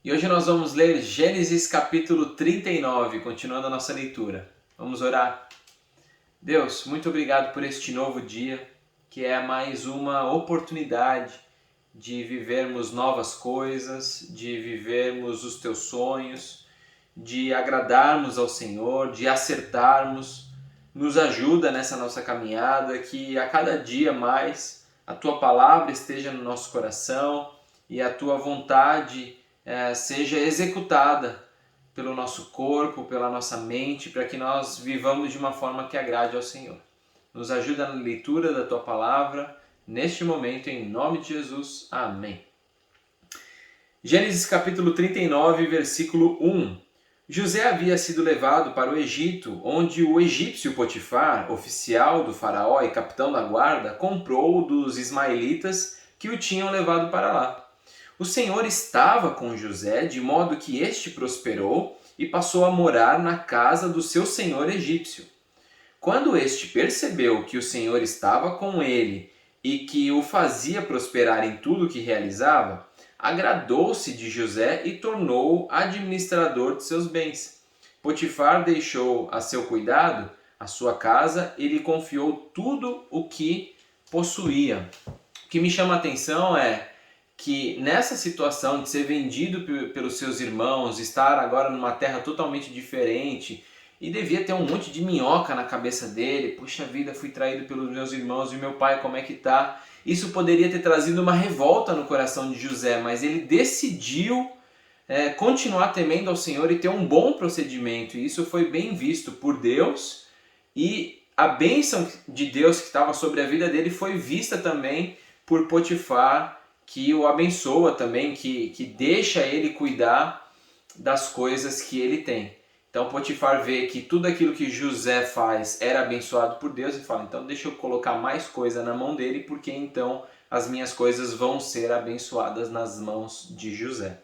E hoje nós vamos ler Gênesis capítulo 39, continuando a nossa leitura. Vamos orar. Deus, muito obrigado por este novo dia, que é mais uma oportunidade de vivermos novas coisas, de vivermos os teus sonhos, de agradarmos ao Senhor, de acertarmos. Nos ajuda nessa nossa caminhada, que a cada dia mais a tua palavra esteja no nosso coração e a tua vontade seja executada pelo nosso corpo, pela nossa mente, para que nós vivamos de uma forma que agrade ao Senhor. Nos ajuda na leitura da tua palavra, neste momento, em nome de Jesus. Amém. Gênesis capítulo 39, versículo 1. José havia sido levado para o Egito, onde o egípcio Potifar, oficial do faraó e capitão da guarda, comprou dos ismaelitas que o tinham levado para lá. O Senhor estava com José, de modo que este prosperou e passou a morar na casa do seu senhor egípcio. Quando este percebeu que o Senhor estava com ele e que o fazia prosperar em tudo que realizava, agradou-se de José e tornou-o administrador de seus bens. Potifar deixou a seu cuidado a sua casa e lhe confiou tudo o que possuía. O que me chama a atenção é que nessa situação de ser vendido pelos seus irmãos, estar agora numa terra totalmente diferente, e devia ter um monte de minhoca na cabeça dele, puxa vida, fui traído pelos meus irmãos, e meu pai como é que tá? Isso poderia ter trazido uma revolta no coração de José, mas ele decidiu continuar temendo ao Senhor e ter um bom procedimento, e isso foi bem visto por Deus, e a bênção de Deus que estava sobre a vida dele foi vista também por Potifar, que o abençoa também, que deixa ele cuidar das coisas que ele tem. Então Potifar vê que tudo aquilo que José faz era abençoado por Deus e fala, então deixa eu colocar mais coisa na mão dele, porque então as minhas coisas vão ser abençoadas nas mãos de José.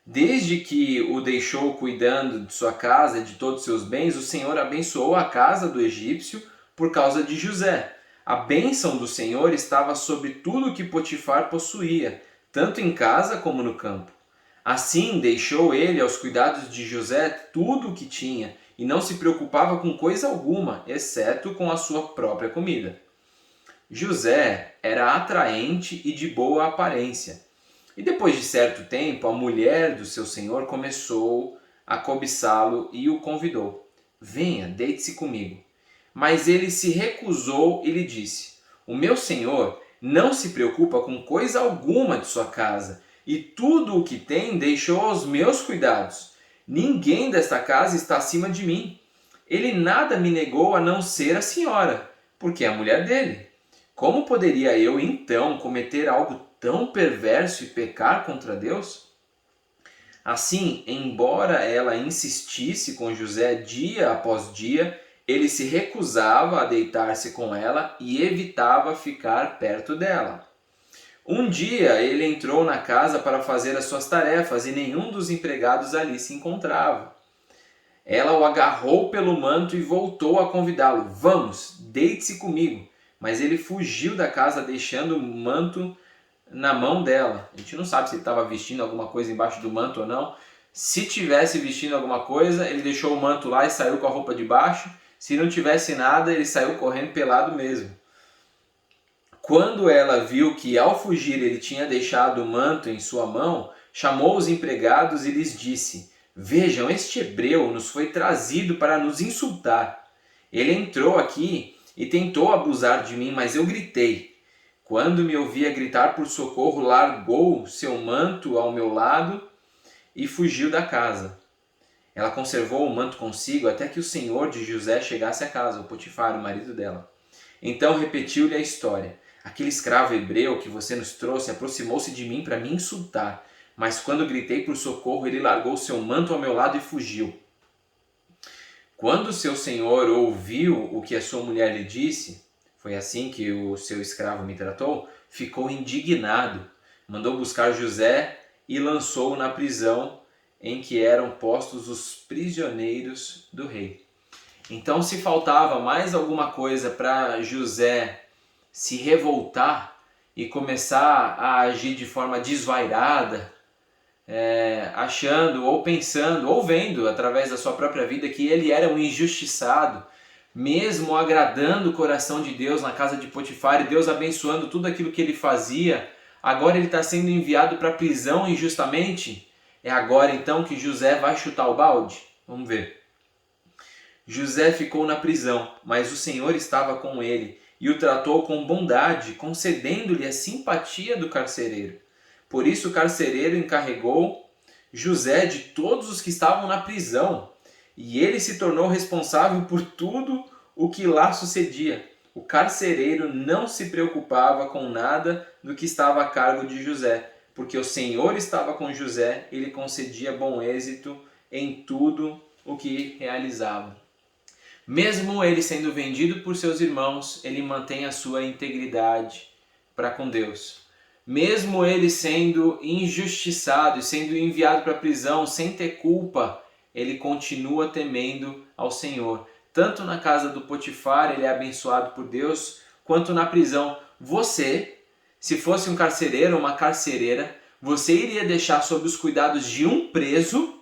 Desde que o deixou cuidando de sua casa e de todos os seus bens, o Senhor abençoou a casa do egípcio por causa de José. A bênção do Senhor estava sobre tudo o que Potifar possuía, tanto em casa como no campo. Assim deixou ele aos cuidados de José tudo o que tinha, e não se preocupava com coisa alguma, exceto com a sua própria comida. José era atraente e de boa aparência. E depois de certo tempo, a mulher do seu senhor começou a cobiçá-lo e o convidou. Venha, deite-se comigo. Mas ele se recusou e lhe disse, o meu senhor não se preocupa com coisa alguma de sua casa, e tudo o que tem deixou aos meus cuidados. Ninguém desta casa está acima de mim. Ele nada me negou a não ser a senhora, porque é a mulher dele. Como poderia eu, então, cometer algo tão perverso e pecar contra Deus? Assim, embora ela insistisse com José dia após dia, ele se recusava a deitar-se com ela e evitava ficar perto dela. Um dia ele entrou na casa para fazer as suas tarefas e nenhum dos empregados ali se encontrava. Ela o agarrou pelo manto e voltou a convidá-lo. Vamos, deite-se comigo. Mas ele fugiu da casa deixando o manto na mão dela. A gente não sabe se ele estava vestindo alguma coisa embaixo do manto ou não. Se tivesse vestindo alguma coisa, ele deixou o manto lá e saiu com a roupa de baixo. Se não tivesse nada, ele saiu correndo pelado mesmo. Quando ela viu que ao fugir ele tinha deixado o manto em sua mão, chamou os empregados e lhes disse, vejam, este hebreu nos foi trazido para nos insultar. Ele entrou aqui e tentou abusar de mim, mas eu gritei. Quando me ouvia gritar por socorro, largou seu manto ao meu lado e fugiu da casa. Ela conservou o manto consigo até que o senhor de José chegasse a casa, o Potifar, o marido dela. Então repetiu-lhe a história. Aquele escravo hebreu que você nos trouxe aproximou-se de mim para me insultar, mas quando gritei por socorro, ele largou seu manto ao meu lado e fugiu. Quando seu senhor ouviu o que a sua mulher lhe disse, foi assim que o seu escravo me tratou, ficou indignado, mandou buscar José e lançou-o na prisão em que eram postos os prisioneiros do rei. Então, se faltava mais alguma coisa para José se revoltar e começar a agir de forma desvairada, achando ou pensando ou vendo através da sua própria vida que ele era um injustiçado, mesmo agradando o coração de Deus na casa de Potifar e Deus abençoando tudo aquilo que ele fazia, agora ele está sendo enviado para a prisão injustamente? É agora então que José vai chutar o balde? Vamos ver. José ficou na prisão, mas o Senhor estava com ele e o tratou com bondade, concedendo-lhe a simpatia do carcereiro. Por isso o carcereiro encarregou José de todos os que estavam na prisão, e ele se tornou responsável por tudo o que lá sucedia. O carcereiro não se preocupava com nada do que estava a cargo de José, porque o Senhor estava com José, ele concedia bom êxito em tudo o que realizava. Mesmo ele sendo vendido por seus irmãos, ele mantém a sua integridade para com Deus. Mesmo ele sendo injustiçado e sendo enviado para a prisão sem ter culpa, ele continua temendo ao Senhor. Tanto na casa do Potifar ele é abençoado por Deus, quanto na prisão. Você, se fosse um carcereiro ou uma carcereira, você iria deixar sob os cuidados de um preso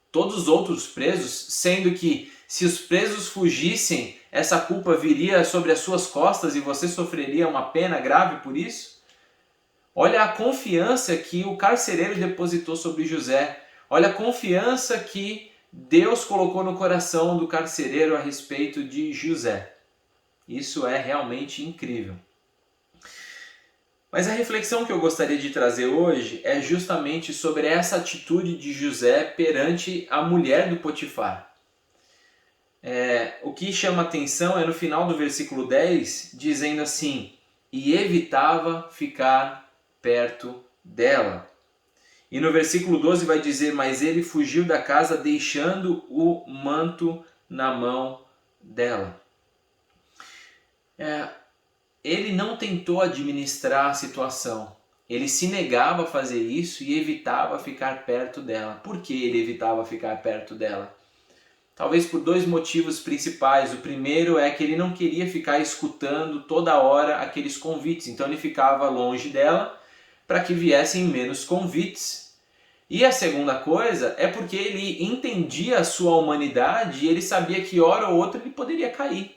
todos os outros presos, sendo que se os presos fugissem, essa culpa viria sobre as suas costas e você sofreria uma pena grave por isso? Olha a confiança que o carcereiro depositou sobre José. Olha a confiança que Deus colocou no coração do carcereiro a respeito de José. Isso é realmente incrível. Mas a reflexão que eu gostaria de trazer hoje é justamente sobre essa atitude de José perante a mulher do Potifar. O que chama atenção é no final do versículo 10, dizendo assim: e evitava ficar perto dela. E no versículo 12 vai dizer: mas ele fugiu da casa deixando o manto na mão dela. Ele não tentou administrar a situação. Ele se negava a fazer isso e evitava ficar perto dela. Por que ele evitava ficar perto dela? Talvez por dois motivos principais. O primeiro é que ele não queria ficar escutando toda hora aqueles convites. Então ele ficava longe dela para que viessem menos convites. E a segunda coisa é porque ele entendia a sua humanidade e ele sabia que hora ou outra ele poderia cair.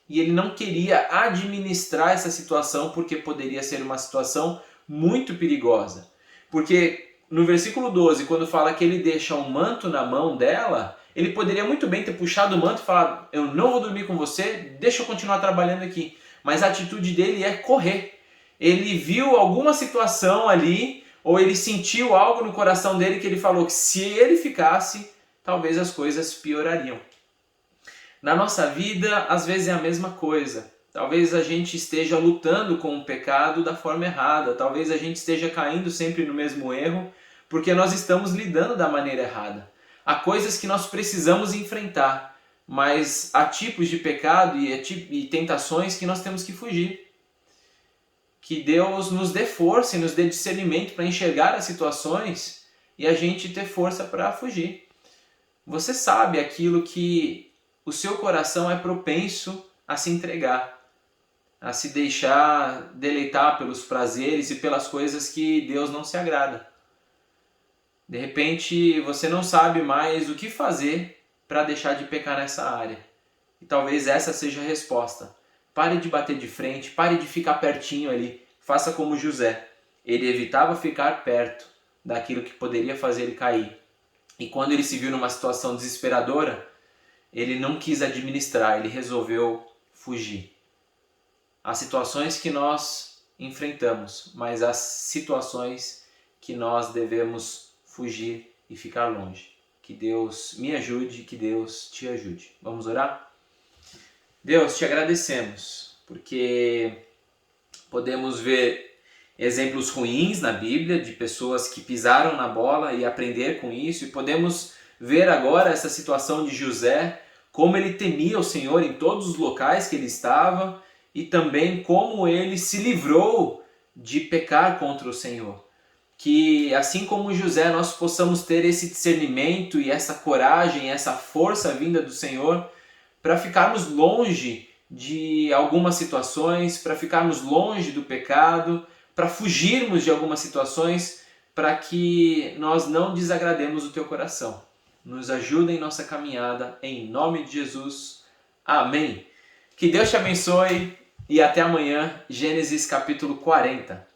E ele não queria administrar essa situação porque poderia ser uma situação muito perigosa. Porque no versículo 12, quando fala que ele deixa um manto na mão dela, ele poderia muito bem ter puxado o manto e falado: eu não vou dormir com você, deixa eu continuar trabalhando aqui. Mas a atitude dele é correr. Ele viu alguma situação ali, ou ele sentiu algo no coração dele que ele falou que se ele ficasse, talvez as coisas piorariam. Na nossa vida, às vezes é a mesma coisa. Talvez a gente esteja lutando com o pecado da forma errada. Talvez a gente esteja caindo sempre no mesmo erro, porque nós estamos lidando da maneira errada. Há coisas que nós precisamos enfrentar, mas há tipos de pecado e tentações que nós temos que fugir. Que Deus nos dê força e nos dê discernimento para enxergar as situações e a gente ter força para fugir. Você sabe aquilo que o seu coração é propenso a se entregar, a se deixar deleitar pelos prazeres e pelas coisas que Deus não se agrada. De repente você não sabe mais o que fazer para deixar de pecar nessa área. E talvez essa seja a resposta. Pare de bater de frente, pare de ficar pertinho ali. Faça como José. Ele evitava ficar perto daquilo que poderia fazer ele cair. E quando ele se viu numa situação desesperadora, ele não quis administrar, ele resolveu fugir. Há situações que nós enfrentamos, mas há situações que nós devemos fugir e ficar longe. Que Deus me ajude, que Deus te ajude. Vamos orar? Deus, te agradecemos, porque podemos ver exemplos ruins na Bíblia, de pessoas que pisaram na bola e aprender com isso, e podemos ver agora essa situação de José, como ele temia o Senhor em todos os locais que ele estava e também como ele se livrou de pecar contra o Senhor. Que assim como José nós possamos ter esse discernimento e essa coragem, essa força vinda do Senhor para ficarmos longe de algumas situações, para ficarmos longe do pecado, para fugirmos de algumas situações, para que nós não desagrademos o teu coração. Nos ajuda em nossa caminhada, em nome de Jesus. Amém. Que Deus te abençoe e até amanhã, Gênesis capítulo 40.